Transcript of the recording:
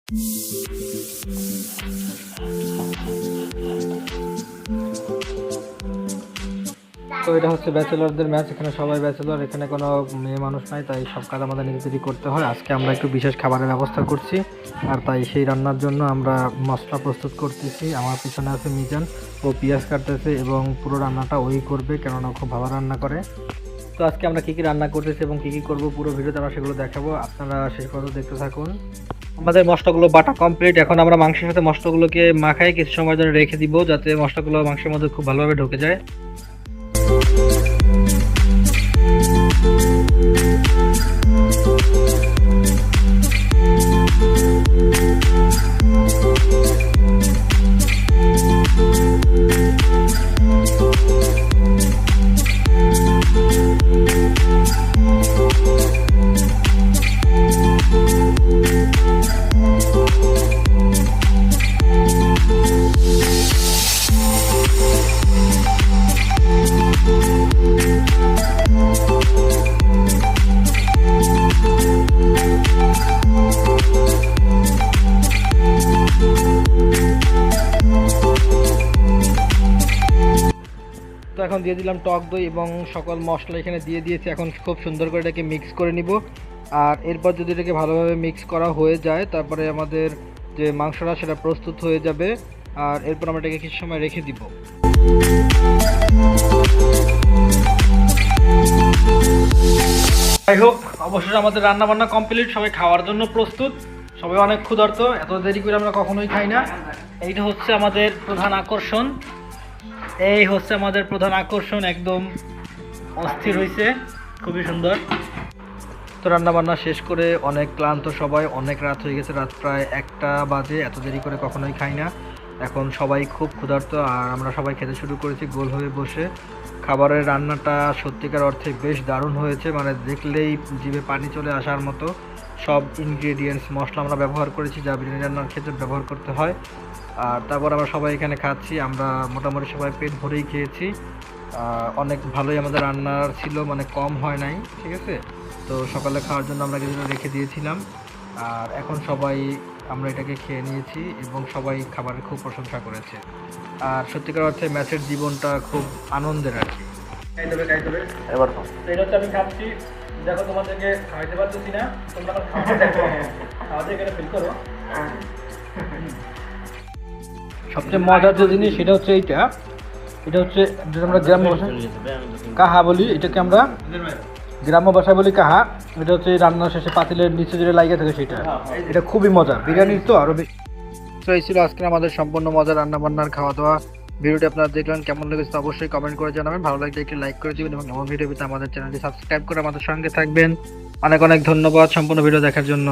তো এটা হচ্ছে ব্যাচেলরদের ম্যাচ, এখানে সবাই ব্যাচেলর, এখানে কোনো মেয়ে মানুষ নাই, তাই সব কাজ আমাদের নিজেদেরই করতে হয়। আজকে আমরা একটু বিশেষ খাবারের ব্যবস্থা করছি, আর তাই সেই রান্নার জন্য আমরা মশলা প্রস্তুত করতেছি। আমার পিছনে আছে মিজান, ও পেঁয়াজ কাটতেছে এবং পুরো রান্নাটা ওই করবে, কেননা খুব ভালো রান্না করে। তো আজকে আমরা কী কী রান্না করতেছি এবং কী কী করবো পুরো ভিডিওতে আমরা সেগুলো দেখাবো, আপনারা শেষ পর্যন্ত দেখতে থাকুন। আমাদের মশলাগুলো বাটা কমপ্লিট, এখন আমরা মাংসের সাথে মশলাগুলোকে মাখাই কিছু সময়ের জন্য রেখে দিব, যাতে মশলাগুলো মাংসের মধ্যে খুব ভালোভাবে ঢুকে যায়। তো এখন দিয়ে দিলাম টক দই এবং সকল মশলা এখানে দিয়ে দিয়েছি। এখন খুব সুন্দর করে এটাকে মিক্স করে নিব, আর এরপর যদি এটাকে ভালোভাবে মিক্স করা হয়ে যায়, তারপরে আমাদের যে মাংসটা সেটা প্রস্তুত হয়ে যাবে, আর এরপর আমরা এটাকে কিছু সময় রেখে দিব। যাই হোক, অবশ্যই আমাদের রান্না বান্না কমপ্লিট, সবাই খাওয়ার জন্য প্রস্তুত, সবাই অনেক ক্ষুধার্ত, এত দেরি করে আমরা কখনোই খাই না। এইটা হচ্ছে আমাদের প্রধান আকর্ষণ, এই হচ্ছে আমাদের প্রধান আকর্ষণ, একদম অস্থির হয়েছে, খুবই সুন্দর। তো রান্না বান্না শেষ করে অনেক ক্লান্ত সবাই, অনেক রাত হয়ে গেছে, রাত প্রায় 1টা বাজে, এত দেরি করে কখনোই খাই না। এখন সবাই খুব ক্ষুধার্ত, আর আমরা সবাই খেতে শুরু করেছি গোল হয়ে বসে। খাবারের রান্নাটা সত্যিকার অর্থে বেশ দারুণ হয়েছে, মানে দেখলেই জিভে পানি চলে আসার মতো। সব ইনগ্রেডিয়েন্টস মশলা আমরা ব্যবহার করেছি, যা বিরিয়ানি রান্নার ক্ষেত্রে ব্যবহার করতে হয়। আর তারপর আমরা সবাই এখানে খাচ্ছি, আমরা মোটামুটি সবাই পেট ভরেই খেয়েছি। অনেক ভালোই আমাদের রান্নার ছিল, মানে কম হয় নাই, ঠিক আছে। তো সকালে খাওয়ার জন্য আমরা কিছুটা রেখে দিয়েছিলাম, আর এখন সবাই আমরা এটাকে খেয়ে নিয়েছি এবং সবাই খাবারের খুব প্রশংসা করেছে। আর সত্যিকার অর্থে ম্যাচের জীবনটা খুব আনন্দের আর কি। এবার এটা হচ্ছে আমি খাচ্ছি, দেখো তোমাদেরকে খাওয়াইতে পারতেছি না, তোমরা খাওয়াতে দেখো, খাওয়াতে গেলে ফিল করো। সবচেয়ে মজার যে জিনিস সেটা হচ্ছে এইটা, এটা হচ্ছে যেটা আমরা গ্রাম্য ভাষায় কাহা বলি, এটাকে আমরা গ্রাম্য ভাষায় বলি কাহা। এটা হচ্ছে রান্নার শেষে পাতিলের নিচে যেটা লাগিয়ে থাকে সেটা, এটা খুবই মজা, বিরিয়ানির তো আরও বেশি। তো এই ছিল আজকে আমাদের সম্পূর্ণ মজার রান্না বান্নার খাওয়া দাওয়া। ভিডিওটি আপনারা দেখলেন, কেমন লেগেছে অবশ্যই কমেন্ট করে জানাবেন, ভালো লাগলে একটি লাইক করে দেবেন এবং এমন ভিডিও পেতে আমাদের চ্যানেলটি সাবস্ক্রাইব করে আমাদের সঙ্গে থাকবেন। অনেক অনেক ধন্যবাদ সম্পূর্ণ ভিডিও দেখার জন্য।